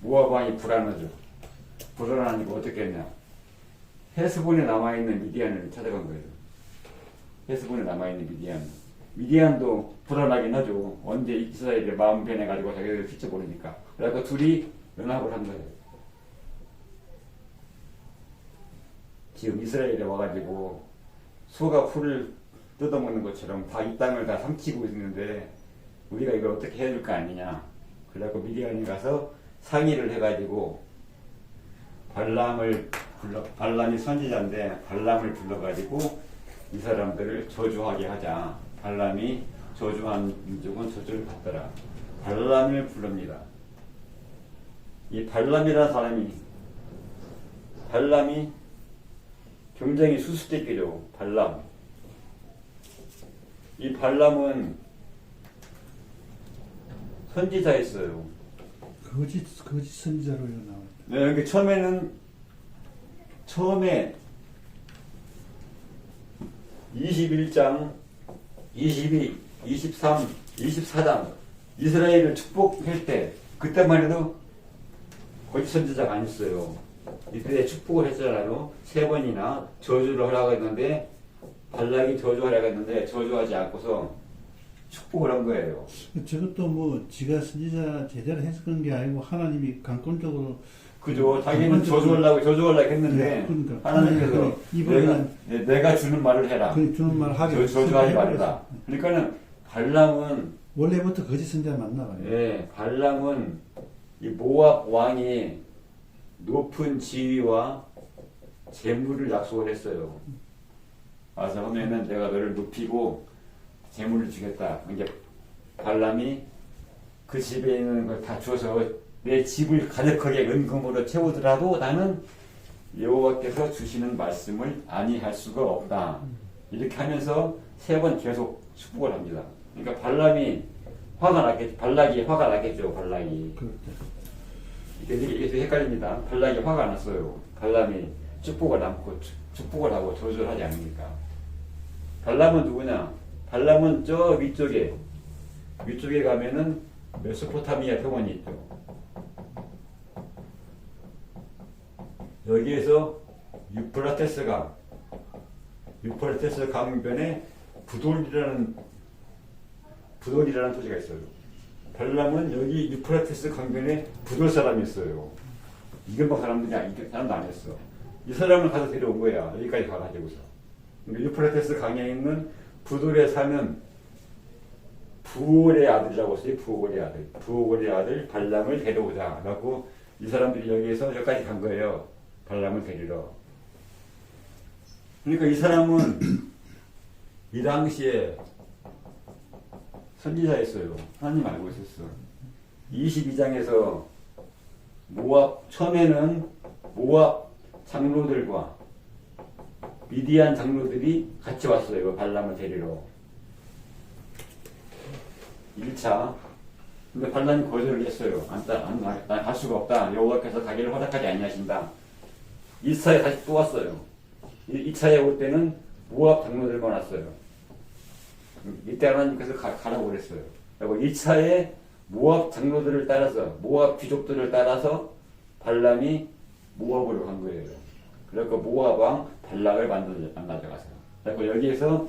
모압 왕이 불안하죠. 불안하니까 어떻게 했냐? 헤스본에 남아있는 미디안을 찾아간 거예요. 헤스본에 남아있는 미디안도 불안하긴 하죠. 언제 이스라엘이 마음 변해가지고 자기들 필지 모르니까. 그래서 둘이 연합을 한 거예요. 지금 이스라엘에 와가지고 소가 풀을 뜯어먹는 것처럼 다 이 땅을 다 삼키고 있는데 우리가 이걸 어떻게 해야 될 거 아니냐. 그래갖고 미디안이 가서 상의를 해가지고 발람이 선지자인데 발람을 불러가지고 이 사람들을 저주하게 하자. 발람이 저주한 민족은 저주를 받더라. 발람을 부릅니다. 이 발람이라는 발람이 굉장히 수수께끼죠. 발람. 이 발람은 선지자였어요. 거짓 선지자로 나와요. 네, 여기 처음에 21장, 22, 23, 24장 이스라엘을 축복할 때 그때만 해도 거짓 선지자가 아니었어요. 이때 축복을 했잖아요. 3번이나 저주를 하라고 했는데 발락이 저주하라고 했는데 저주하지 않고서 축복을 한 거예요. 저것도 뭐 지가 선지자 제대로 해석한 게 아니고 하나님이 강권적으로 그죠. 자기는 저주하려고 했는데 네, 그러니까. 하나님께서 이번에는 내가 주는 말을 해라. 주는 말 하게 저주하지 말라. 그러니까는 발람은 원래부터 거짓 선지자 맞나 봐요. 예, 발람은 이 모압 왕이 높은 지위와 재물을 약속을 했어요. 와서 하면은 내가 너를 높이고 재물을 주겠다. 이제 발람이 그 집에 있는 걸 다 줘서 내 집을 가득하게 은금으로 채우더라도 나는 여호와께서 주시는 말씀을 아니할 수가 없다. 이렇게 하면서 3번 계속 축복을 합니다. 그러니까 발락이 화가 났겠죠. 발락이. 이게 헷갈립니다. 발락이 화가 났어요. 발람이 축복을 하고 저주를 하지 않으니까. 발람은 누구냐? 발람은 저 위쪽에 가면은 메소포타미아 평원이 있죠. 여기에서 유프라테스 강변에 부돌이라는 도시가 있어요. 발람은 여기 유프라테스 강변에 부돌 사람이 있어요. 이근방 사람도 아니었어. 이 사람을 가서 데려온 거야. 여기까지 가가지고서. 유프라테스 강에 있는 부돌에 사는 부올의 아들이라고 써요. 부올의 아들 발람을 데려오자. 라고 이 사람들이 여기까지 간 거예요. 발람을 데리러. 그러니까 이 사람은 이 당시에 선지자였어요. 하나님 알고 있었어. 22장에서 처음에는 모압 장로들과 미디안 장로들이 같이 왔어요. 발람을 데리러. 1차. 근데 발람이 거절을 했어요. 난 갈 수가 없다. 여호와께서 가기를 허락하지 아니하신다. 2차에 다시 또 왔어요. 2차에 올 때는 모압 장로들만 왔어요. 이때 하나님께서 가라고 그랬어요. 그리고 2차에 모압 장로들을 따라서, 모압 귀족들을 따라서 발람이 모압으로 간 거예요. 그래서 모압 왕 발락을 만나러 가서요. 그리고 여기에서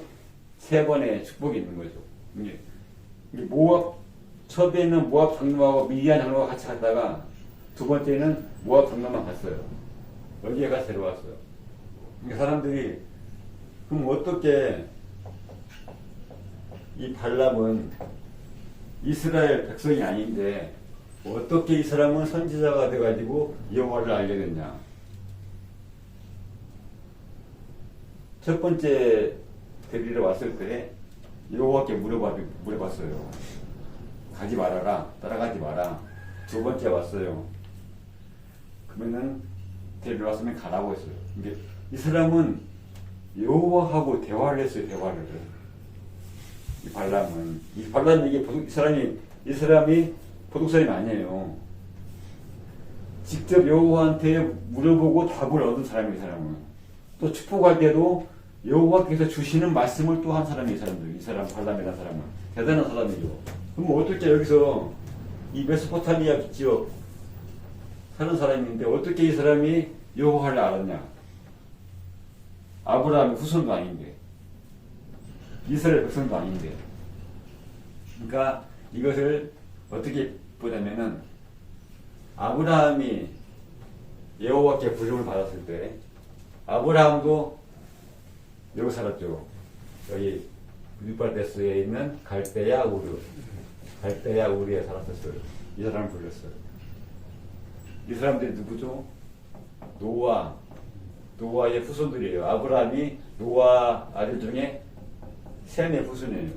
세 번의 축복이 있는 거죠. 이게 모압, 처음에는 모압 장로하고 미디안 장로가 같이 갔다가 두 번째는 모압 장로만 갔어요. 여기에 가서 데려왔어요. 그러니까 사람들이 그럼 어떻게 이 발람은 이스라엘 백성이 아닌데 어떻게 이 사람은 선지자가 돼가지고 여호와를 알게 됐냐? 첫 번째 데리러 왔을 때 여호와께 물어봤어요. 가지 말아라, 따라가지 마라. 두 번째 왔어요. 그러면은 데리러 왔으면 가라고 했어요. 근데 이 사람은 여호와하고 대화를 했어요. 대화를. 이 발람은 이 사람이 보독사람이 아니에요. 직접 여호와한테 물어보고 답을 얻은 사람이에요. 이 사람은 또 축복할 때도 여호와께서 주시는 말씀을 또 한 사람이 이 사람 발람이라는 사람은 대단한 사람이죠. 그럼 어떻게 여기서 이 메소포타미아 지역 사는 사람인데 어떻게 이 사람이 여호와를 알았냐? 아브라함의 후손도 아닌데 이스라엘 백성도 아닌데. 그러니까 이것을 어떻게 보냐면은 아브라함이 여호와께 부름을 받았을 때 아브라함도 여기 살았죠. 여기 유발데스에 있는 갈대야 우르에 살았었어요. 이 사람을 불렀어요. 이 사람들이 누구죠? 노아의 후손들이에요. 아브라함이 노아 아들 중에 셈의 후손이에요.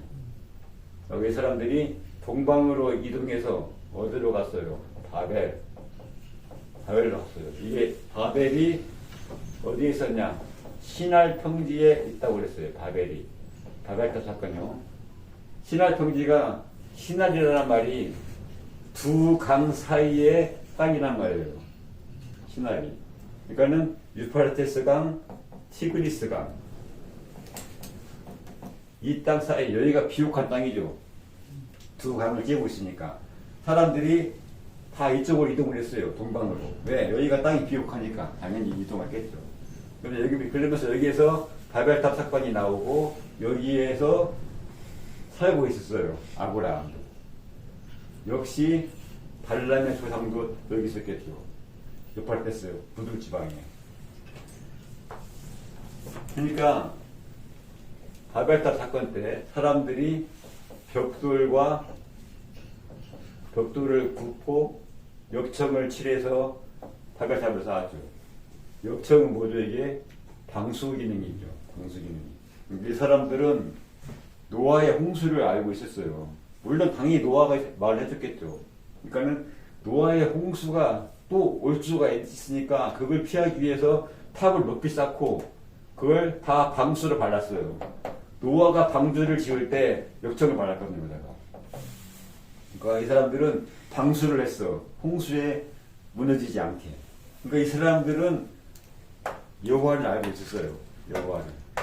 여기 사람들이 동방으로 이동해서 어디로 갔어요? 바벨로 갔어요. 이게 바벨이 어디에 있었냐? 시날 평지에 있다고 그랬어요. 바벨탑 사건이요. 시날 평지가 시날이라는 말이 두 강 사이의 땅이란 말이에요. 시날이. 그러니까는 유프라테스 강, 티그리스 강. 이 땅 사이, 여기가 비옥한 땅이죠. 두 강을 끼고 있으니까. 사람들이 다 이쪽으로 이동을 했어요. 동방으로. 왜? 여기가 땅이 비옥하니까 당연히 이동했겠죠. 그러면서 여기에서 바벨탑 사건이 나오고 여기에서 살고 있었어요. 아브라함도. 역시 발람의 조상도 여기 있었겠죠. 유프라테스 부두 지방에. 그러니까 바벨탑 사건 때 사람들이 벽돌을 굽고 역청을 칠해서 바벨탑을 쌓았죠. 역청은 뭐죠? 이게 방수 기능이죠. 방수 기능이. 이 사람들은 노아의 홍수를 알고 있었어요. 물론 당연히 노아가 말을 해줬겠죠. 그러니까는 노아의 홍수가 또 올 수가 있으니까 그걸 피하기 위해서 탑을 높이 쌓고 그걸 다 방수를 발랐어요. 노아가 방주를 지을 때 역청을 발랐거든요. 그러니까 이 사람들은 방수를 했어. 홍수에 무너지지 않게. 그러니까 이 사람들은 여호와를 알고 있었어요.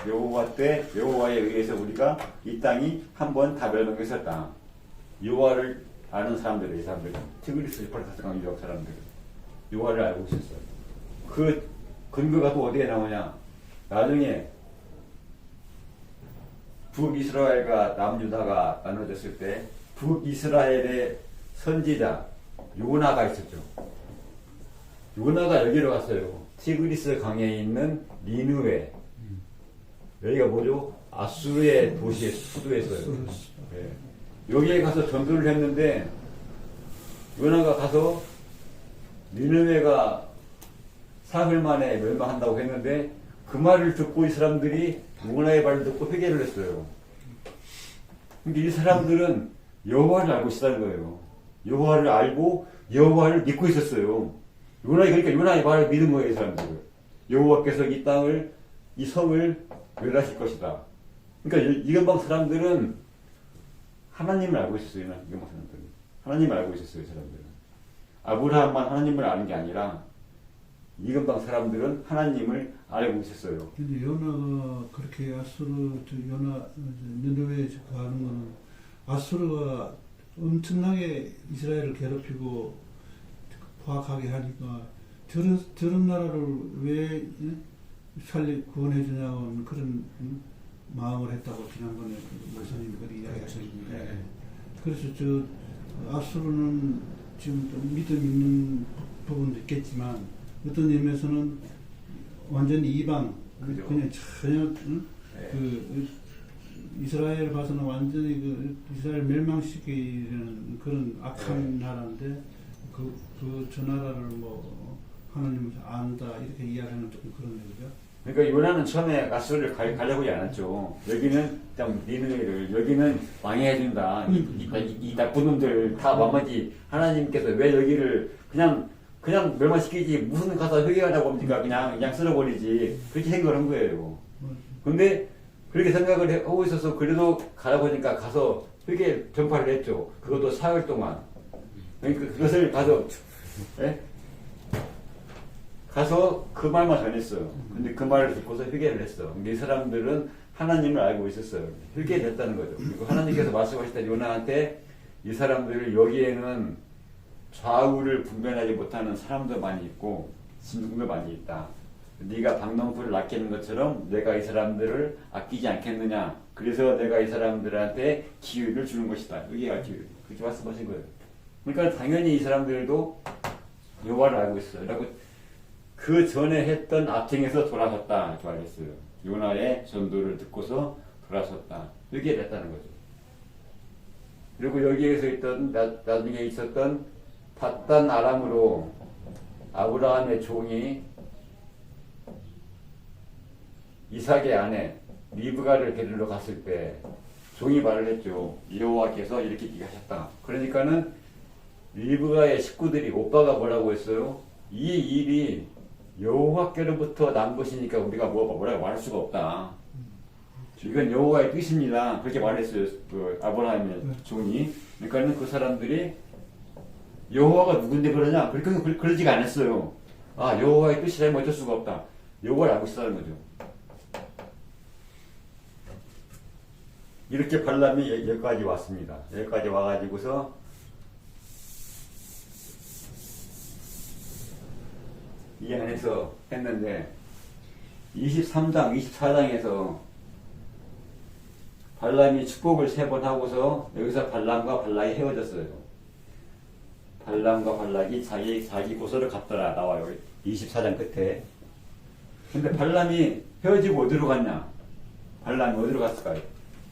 여호와에 의해서 우리가 이 땅이 한번 다 멸망했었다. 여호와를 아는 사람들이, 이 사람들은 티그리스 유프라테스 강 유역 사람들은 여호와를 알고 있었어요. 그 근거가 또 어디에 나오냐? 나중에 북이스라엘과 남유다가 나눠졌을 때 북이스라엘의 선지자 요나가 있었죠. 요나가 여기로 갔어요. 티그리스 강에 있는 니느웨. 여기가 뭐죠? 아수르의 도시의 수도였어요. 네. 여기에 가서 전도를 했는데 요나가 가서 니느웨가 사흘 만에 멸망한다고 했는데 그 말을 듣고 이 사람들이 요나의 말을 듣고 회개를 했어요. 근데 이 사람들은 여호와를 알고 있었다는 거예요. 여호와를 알고 여호와를 믿고 있었어요. 그러니까 요나의 말을 믿은 거예요, 이 사람들은. 여호와께서 이 땅을, 이 성을 멸하실 것이다. 그러니까 이건방 사람들은 하나님을 알고 있었어요, 이건방 사람들은. 하나님을 알고 있었어요, 이 사람들은. 아브라함만 하나님을 아는 게 아니라 이건방 사람들은 하나님을 알고 있었어요. 근데 요나가 그렇게 니느웨에 가는 거는 아수르가 엄청나게 이스라엘을 괴롭히고 포악하게 하니까 저런 나라를 왜 구원해 주냐는 그런 마음을 했다고 지난번에 그 목사님이 그렇게 이야기하셨는데, 그래서 저 아수르는 지금 좀 믿음 있는 부분도 있겠지만 어떤 의미에서는 완전히 이방, 그죠. 그냥 전혀 네. 그 이스라엘 봐서는 완전히 그 이스라엘 멸망시키는 그런 악한 나라인데 저 나라를 뭐 하나님을 안다 이렇게 이야기하는 좀 그런 얘기죠. 그러니까 요나는 처음에 아수르를 가려고 하지 않았죠. 여기는 좀 니느웨를 여기는 망해준다. 이 나쁜 놈들 다 망하지. 하나님께서 왜 여기를 그냥 멸망시키지 무슨 가서 회개하라고 합니까? 그냥 쓸어버리지. 그렇게 생각을 한 거예요. 근데 그렇게 생각을 하고 있어서 그래도 가라고 하니까 가서 회개 전파를 했죠. 그것도 사흘 동안. 그러니까 그것을 가서 예? 가서 그 말만 전했어요. 근데 그 말을 듣고서 회개를 했어. 근데 이 사람들은 하나님을 알고 있었어요. 회개를 했다는 거죠. 그리고 하나님께서 말씀하실 때 요나한테 이 사람들을 여기에는 좌우를 분별하지 못하는 사람도 많이 있고 짐승도 많이 있다. 네가 박농풀을 아끼는 것처럼 내가 이 사람들을 아끼지 않겠느냐. 그래서 내가 이 사람들한테 기회를 주는 것이다. 여기가 기회. 그렇게 말씀하신 거예요. 그러니까 당연히 이 사람들도 여호와를 알고 있어요. 그리고 그 전에 했던 악행에서 돌아섰다. 이렇게 말했어요. 요나의 전도를 듣고서 돌아섰다. 이게 됐다는 거죠. 그리고 여기에서 있던 나중에 있었던 닷단 아람으로 아브라함의 종이 이삭의 아내 리브가를 데리러 갔을 때 종이 말을 했죠. 여호와께서 이렇게 얘기하셨다. 그러니까는 리브가의 식구들이 오빠가 뭐라고 했어요? 이 일이 여호와께로부터 난 것이니까 우리가 뭐라고 말할 수가 없다. 이건 여호와의 뜻입니다. 그렇게 말했어요. 그 아브라함의 종이. 그러니까는 그 사람들이 여호와가 누군데 그러냐? 그러지가 않았어요. 아, 여호와의 뜻이라면 어쩔 수가 없다. 여호와를 알고 있었다는 거죠. 이렇게 발람이 여기까지 왔습니다. 여기까지 와가지고서 이 안에서 했는데 23장, 24장에서 발람이 축복을 3번 하고서 여기서 발람과 발락이 헤어졌어요. 발람과 발락이 자기 고소를 갔더라 나와요. 24장 끝에. 근데 발람이 헤어지고 어디로 갔냐? 발람이 어디로 갔을까요?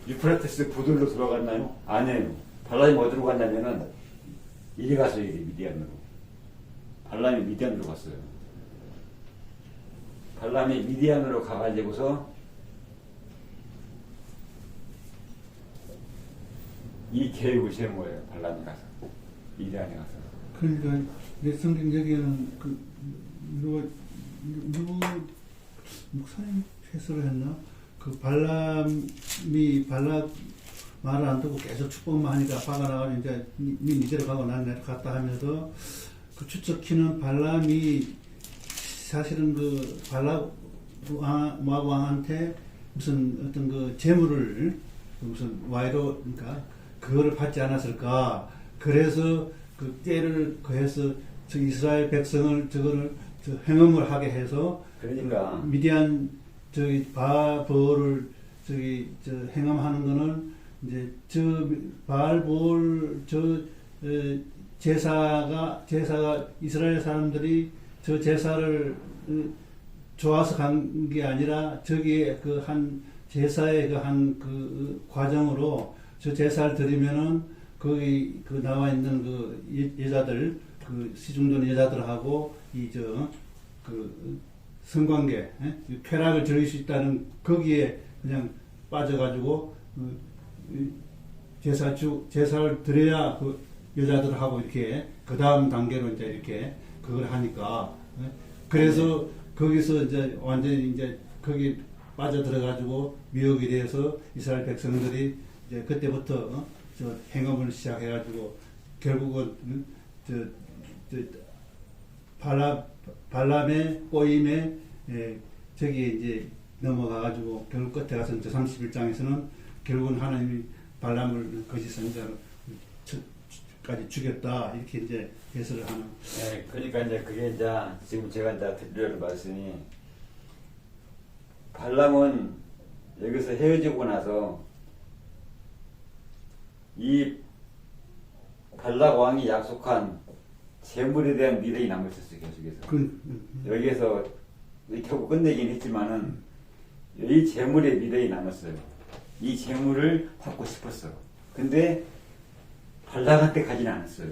유프라테스 부들로 들어갔나요? 아니에요. 발람이 어디로 갔냐면은 이리 갔어요. 미디안으로. 발람이 미디안으로 갔어요. 발람이 미디안으로 가가지고서 이 계획을 세운 거예요. 발람이 가서. 미디안에 가서. 그러니까 내 성경 여기에는 누구 목사님 해설을 했나? 그 발람이 발락 말을 안 듣고 계속 축복만 하니까 화가 나가지고 이제 니제로 가고 난 내로 갔다 하면서 그 추측키는 발람이 사실은 그 발락 왕한테 무슨 어떤 그 재물을 무슨 와이로 그러니까 그거를 받지 않았을까? 그래서 그 때를 그해서 저 이스라엘 백성을 저거를 행음을 하게 해서 그러니까 미디안 바알을 행함하는 거는 이제 바알볼 제사가 이스라엘 사람들이 저 제사를 좋아서 간 게 아니라 저기에 그 한 제사의 그 과정으로 저 제사를 드리면은 거기 그 나와 있는 그 여자들 그 시중전 여자들하고 그 성관계, 쾌락을 즐길 수 있다는 거기에 그냥 빠져가지고 제사를 드려야 그 여자들하고 이렇게 그 다음 단계로 이제 이렇게 그걸 하니까 그래서 거기서 이제 완전히 이제 거기 빠져들어가지고 미혹이 돼서 이스라엘 백성들이 이제 그때부터 저 행업을 시작해가지고 결국은 발람의 꼬임에 저기에 이제 넘어가가지고 결국 끝에 가서 31장에서는 결국은 하나님이 발람을 거짓 선지자로까지 죽였다 이렇게 이제 해설을 하는. 네, 그러니까 이제 그게 이제 지금 제가 이제 드리려는 말씀이 발람은 여기서 헤어지고 나서 이 발락 왕이 약속한 재물에 대한 미래이 남아있었어요. 계속해서. 여기에서 이렇게 하고 끝내긴 했지만은 이 재물의 미래이 남았어요. 이 재물을 받고 싶었어. 근데 발락한테 가진 않았어요.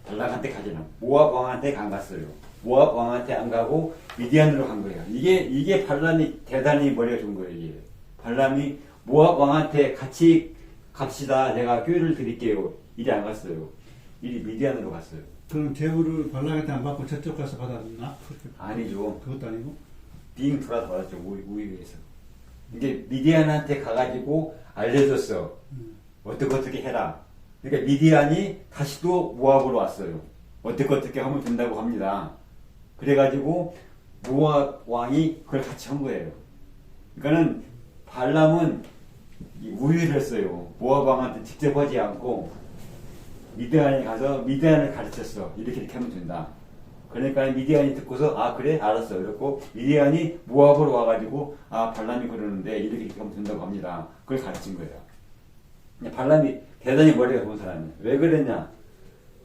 발락한테 가진 않았어요. 모압 왕한테 안 갔어요. 모압 왕한테 안 가고 미디안으로 간 거예요. 이게 발람이 대단히 머리가 좋은 거예요. 이게 발람이 모압 왕한테 같이 갑시다. 내가 교회를 드릴게요. 이리 안 갔어요. 이리 미디안으로 갔어요. 그럼 재물을 발락한테 안 받고 저쪽 가서 받았나? 아니죠. 그것도 아니고? 빙 돌아서 받았죠. 우위에서. 이게 미디안한테 가가지고 알려줬어. 어떻게 해라. 그러니까 미디안이 다시 또 모압으로 왔어요. 어떻게 하면 된다고 합니다. 그래가지고 모압 왕이 그걸 같이 한 거예요. 그러니까는 발람은 우위를 했어요. 모압 왕한테 직접 하지 않고 미디안에 가서 미디안을 가르쳤어. 이렇게 하면 된다. 그러니까 미디안이 듣고서 아 그래 알았어. 그랬고 미디안이 모압으로 와가지고 아 발람이 그러는데 이렇게 하면 된다고 합니다. 그걸 가르친 거예요. 발람이 대단히 머리가 좋은 사람이에요. 왜 그랬냐?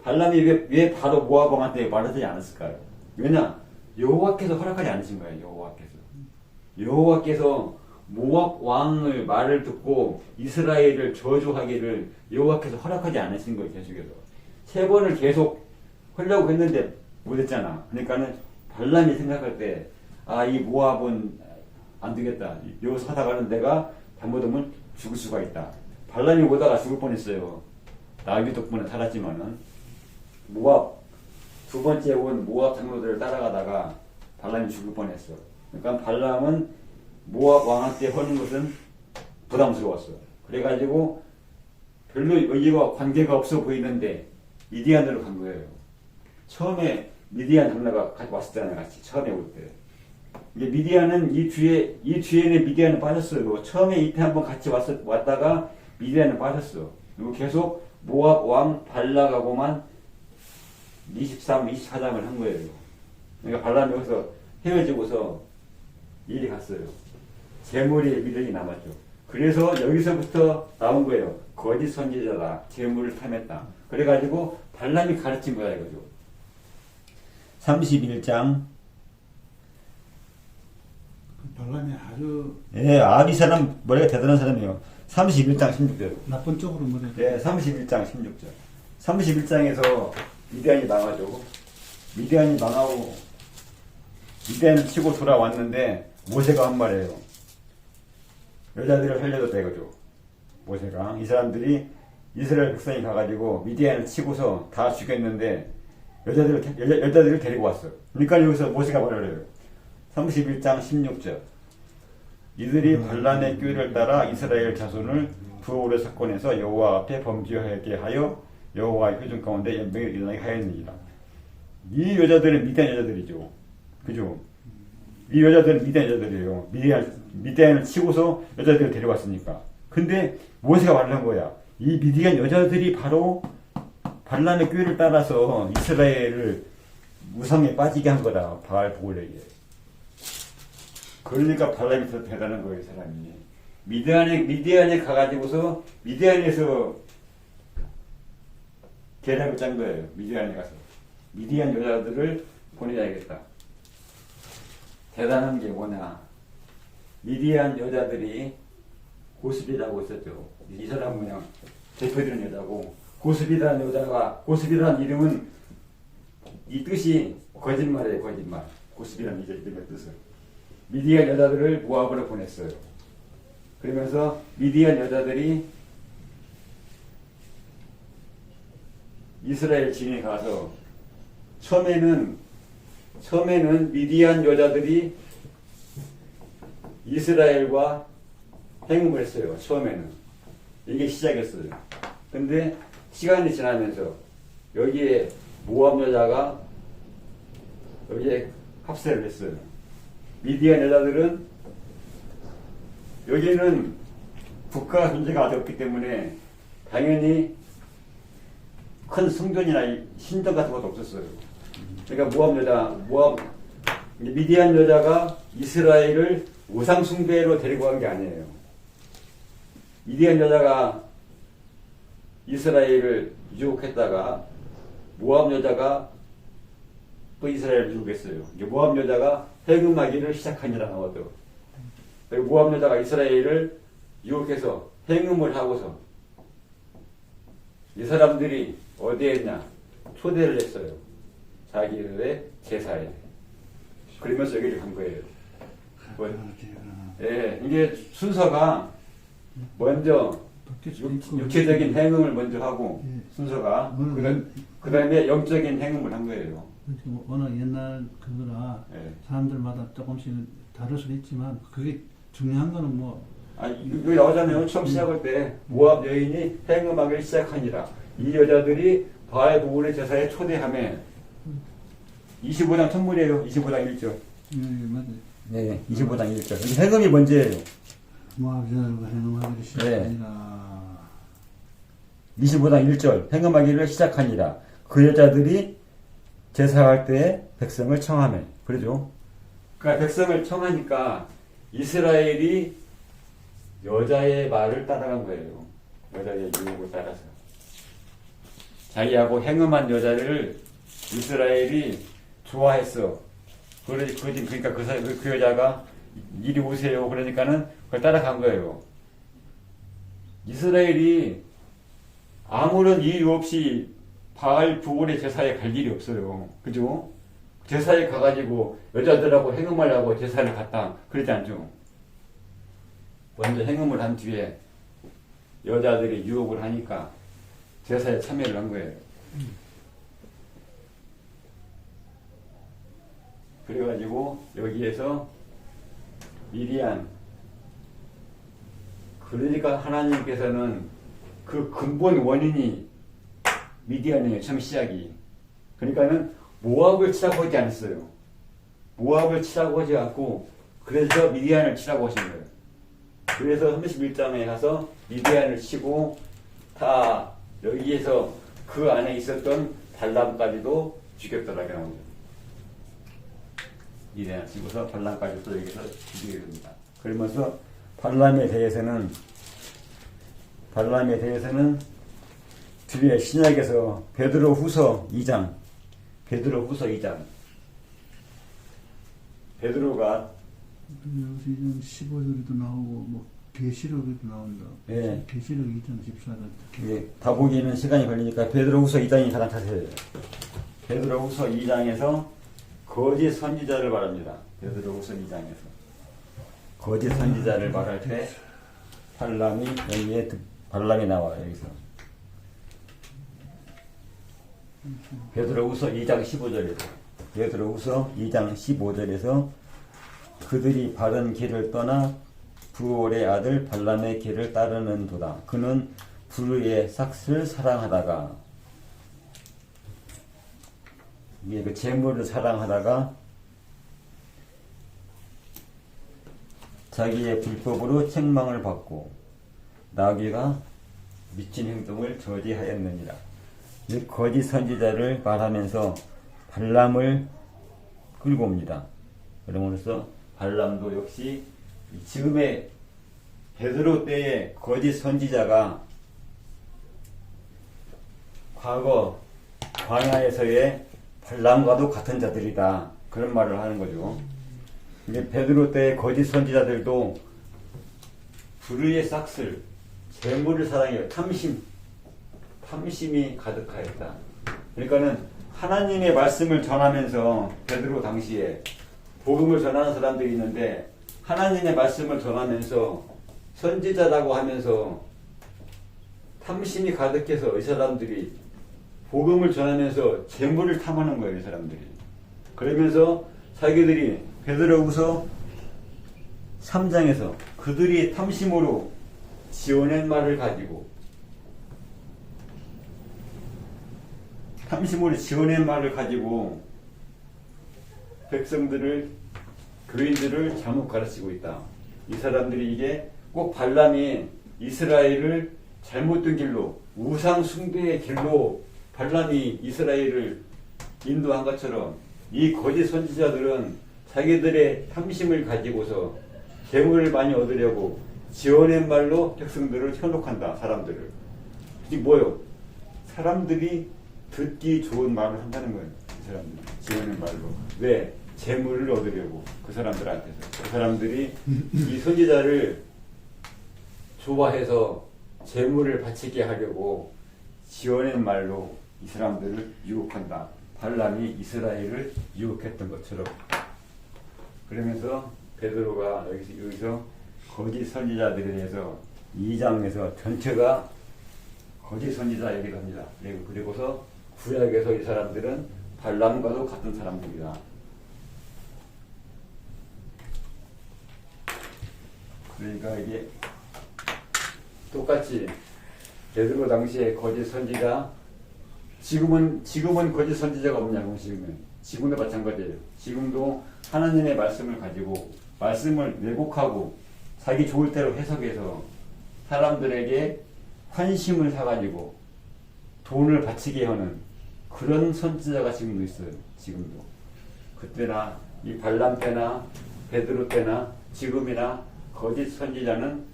발람이 왜 바로 모압 왕한테 말하지 않았을까요? 왜냐? 여호와께서 허락하지 않으신 거예요. 여호와께서 모압 왕의 말을 듣고 이스라엘을 저주하기를 여호와께서 허락하지 않으신 거예요. 계속해서 3번을 계속 하려고 했는데 못했잖아. 그러니까는 발람이 생각할 때 아 이 모압은 안 되겠다. 여기서 하다가는 내가 잘못하면 죽을 수가 있다. 발람이 오다가 죽을 뻔했어요. 나귀 덕분에 살았지만은 모압 2번째 온 모압 장로들을 따라가다가 발람이 죽을 뻔했어. 그러니까 발람은 모압 왕한테 하는 것은 부담스러웠어. 그래가지고 별로 여기와 관계가 없어 보이는데 미디안으로 간 거예요. 처음에 미디안 장로가 같이 왔었잖아요. 같이 처음에 올 때. 이게 미디안은 이 뒤에는 미디안은 빠졌어요. 처음에 이때 한번 같이 왔다가 미디안은 빠졌어. 그리고 계속 모압 왕 발락하고만 23, 24장을 한 거예요. 그러니까 발람이 여기서 헤어지고서 일이 갔어요. 재물의 미련이 남았죠. 그래서 여기서부터 나온 거예요. 거짓 선지자다. 재물을 탐했다. 그래가지고 발람이 가르친 거야 이거죠. 31장. 발람이 아주 이 사람 머리가 대단한 사람이에요. 31장 16절. 나쁜 쪽으로 머리. 31장 16절. 31장에서 미디안이 망하죠. 미디안이 망하고 미디안을 치고 돌아왔는데 모세가 한 말이에요. 여자들을 살려도 되거죠. 모세가 이 사람들이 이스라엘 백성이 가가지고 미디안을 치고서 다 죽였는데 여자들을 데리고 왔어. 그러니까 여기서 모세가 말을 해요. 31장 16절. 이들이 발람의 꾀를 따라 이스라엘 자손을 부올의 사건에서 여호와 앞에 범죄하게 하여 여호와의 회중 가운데 연병이 일어나게 하였느니라. 이 여자들은 미디안 여자들이죠. 그죠? 이 여자들은 미디안 여자들이에요. 미디안을 치고서 여자들을 데려왔으니까. 근데 모세가 말을 한 거야. 이 미디안 여자들이 바로 발람의 꾀를 따라서 이스라엘을 우상에 빠지게 한 거다. 바알 보올에게. 그러니까 발람이 더 대단한 거예요, 사람이. 미디안에 가가지고서 미디안에서 계략을 짠 거예요. 미디안에 가서. 미디안 여자들을 보내야겠다. 대단한 게 뭐냐. 미디안 여자들이 고스비라고 있었죠. 이 사람은 그냥 대표되는 여자고, 고스비라는 여자가, 고스비라는 이름은 이 뜻이 거짓말이에요, 거짓말. 고스비라는 이름의 뜻은. 미디안 여자들을 모압으로 보냈어요. 그러면서 미디안 여자들이 이스라엘 진에 가서 처음에는 미디안 여자들이 이스라엘과 행음을 했어요. 처음에는. 이게 시작이었어요. 근데 시간이 지나면서 여기에 모압 여자가 여기에 합세를 했어요. 미디안 여자들은 여기는 국가 존재가 아직 없기 때문에 당연히 큰 성전이나 신전 같은 것도 없었어요. 그러니까 미디안 여자가 이스라엘을 우상 숭배로 데리고 간 게 아니에요. 미디안 여자가 이스라엘을 유혹했다가 모압 여자가 또 이스라엘을 유혹했어요. 이제 모압 여자가 해금하기를 시작하니라 나와도. 그리고 모압 여자가 이스라엘을 유혹해서 행음을 하고서 이 사람들이 어디에 있냐? 초대를 했어요. 자기들의 제사에. 그러면서 여기를 간 거예요. 예, 이게 순서가 먼저 육체적인 행음을 먼저 하고 순서가 그 다음에 영적인 행음을 한 거예요. 워낙 옛날 그거라 예. 사람들마다 조금씩 다를 수도 있지만 그게 중요한 거는 뭐 여기 나오잖아요. 처음 시작할 때 모압 여인이 행음하기를 시작하니라. 이 여자들이 바알 부울의 제사에 초대하며 25장 천물이에요. 25장 1절. 맞아요. 네, 25장 1절. 행음이 먼저예요. 모압자들과 행음하기를 네. 시작하니라. 25장 1절. 행음하기를 시작하니라. 그 여자들이 제사할 때에 백성을 청하며. 그러죠. 그러니까 백성을 청하니까 이스라엘이 여자의 말을 따라간 거예요. 여자의 유혹을 따라서. 자기하고 행음한 여자를 이스라엘이 좋아했어. 그러니까 그 여자가 이리 오세요. 그러니까는 그걸 따라간 거예요. 이스라엘이 아무런 이유 없이 바알 부올의 제사에 갈 일이 없어요. 그죠? 제사에 가가지고 여자들하고 행음하려고 제사를 갔다. 그러지 않죠? 먼저 행음을 한 뒤에 여자들이 유혹을 하니까 제사에 참여를 한 거예요. 그래가지고 여기에서 미디안, 그러니까 하나님께서는 그 근본 원인이 미디안이에요. 처음 시작이. 그러니까는 모압을 치라고 하지 않았어요. 모압을 치라고 하지 않고 그래서 미디안을 치라고 하신 거예요. 그래서 31장에 가서 미디안을 치고 다 여기에서 그 안에 있었던 발람까지도 죽였더라고요. 나오죠. 미디안을 치고서 발람까지 또 여기서 죽이게 됩니다. 그러면서 발람에 대해서는 뒤에 신약에서 베드로후서 2장 베드로가 15절에도 나오고 뭐 계시록에도 나온다. 예. 계시록 2장 14절. 예, 다 보기에는 시간이 걸리니까 베드로후서 2장이 가장 자세해요. 베드로후서 2장에서 거짓 선지자를 말합니다. 베드로후서 2장에서 거짓 선지자를 말할 때 발람이 나와요. 여기서 베드로후서 2장 15절에서 그들이 바른 길을 떠나 부올의 아들 발람의 길을 따르는도다. 그는 불의의 삭슬 사랑하다가 이게 그 재물을 사랑하다가 자기의 불법으로 책망을 받고 나귀가 미친 행동을 저지하였느니라. 이 거짓 선지자를 말하면서 발람을 끌고 옵니다. 그러므로써 발람도 역시 지금의 베드로 때의 거짓 선지자가 과거 광야에서의 발람과도 같은 자들이다. 그런 말을 하는 거죠. 이제 베드로 때의 거짓 선지자들도 불의의 삭슬, 재물을 사랑해요. 탐심이 가득하였다. 그러니까는 하나님의 말씀을 전하면서 베드로 당시에 복음을 전하는 사람들이 있는데 하나님의 말씀을 전하면서 선지자라고 하면서 탐심이 가득해서 이 사람들이 복음을 전하면서 재물을 탐하는 거예요. 이 사람들이. 그러면서 자기들이 베드로후서 3장에서 그들이 탐심으로 지어낸 말을 가지고 백성들을 교인들을 잘못 가르치고 있다. 이 사람들이 이게 꼭 발람이 이스라엘을 잘못된 길로 우상 숭배의 길로 발람이 이스라엘을 인도한 것처럼 이 거짓 선지자들은 자기들의 탐심을 가지고서 재물을 많이 얻으려고 지어낸 말로 백성들을 현혹한다. 사람들을. 이게 뭐요? 사람들이 듣기 좋은 말을 한다는 거예요. 그 사람들 지어낸 말로. 왜? 재물을 얻으려고. 그 사람들한테서. 그 사람들이 이 선지자를 좋아해서 재물을 바치게 하려고 지어낸 말로 이 사람들을 유혹한다. 발람이 이스라엘을 유혹했던 것처럼. 그러면서 베드로가 여기서 거짓 선지자들에 대해서 2장에서 전체가 거짓 선지자 얘기를 합니다. 그리고서 구약에서 이 사람들은 발람과도 같은 사람들이다. 그러니까 이게 똑같이 베드로 당시에 거짓 선지자, 지금은 거짓 선지자가 없냐고. 지금도 마찬가지예요. 지금도 하나님의 말씀을 가지고 말씀을 왜곡하고 자기 좋을 대로 해석해서 사람들에게 환심을 사가지고 돈을 바치게 하는 그런 선지자가 지금도 있어요. 지금도. 그때나 이 발람 때나 베드로 때나 지금이나 거짓 선지자는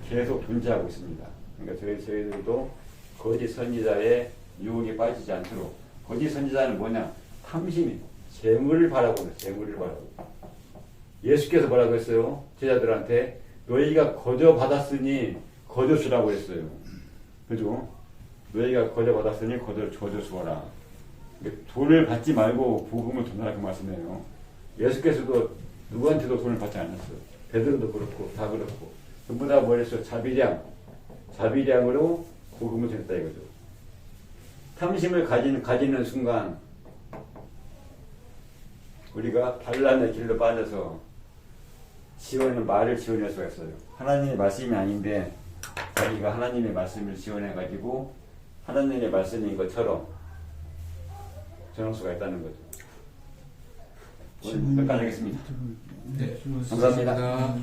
계속 존재하고 있습니다. 그러니까 저희들도 거짓 선지자의 유혹에 빠지지 않도록. 거짓 선지자는 뭐냐? 탐심이, 재물을 바라고 그래요. 재물을 바라고. 예수께서 뭐라고 했어요? 제자들한테 너희가 거저 받았으니 거저 주라고 했어요. 그죠? 너희가 거저 받았으니 거저 주어라. 돈을 받지 말고 복음을 전하라 그 말씀이에요. 예수께서도 누구한테도 돈을 받지 않았어요. 베드로도 그렇고 다 그렇고 전부 다 뭐랬어요? 자비량으로 복음을 전했다 이거죠. 탐심을 가지는 순간 우리가 발람의 길로 빠져서 말을 지어낼 수가 있어요. 하나님의 말씀이 아닌데 자기가 하나님의 말씀을 지어내가지고 하나님의 말씀인 것처럼 전할 수가 있다는 거죠. 오늘 여기까지 하겠습니다. 네, 감사합니다. 수고하셨습니다.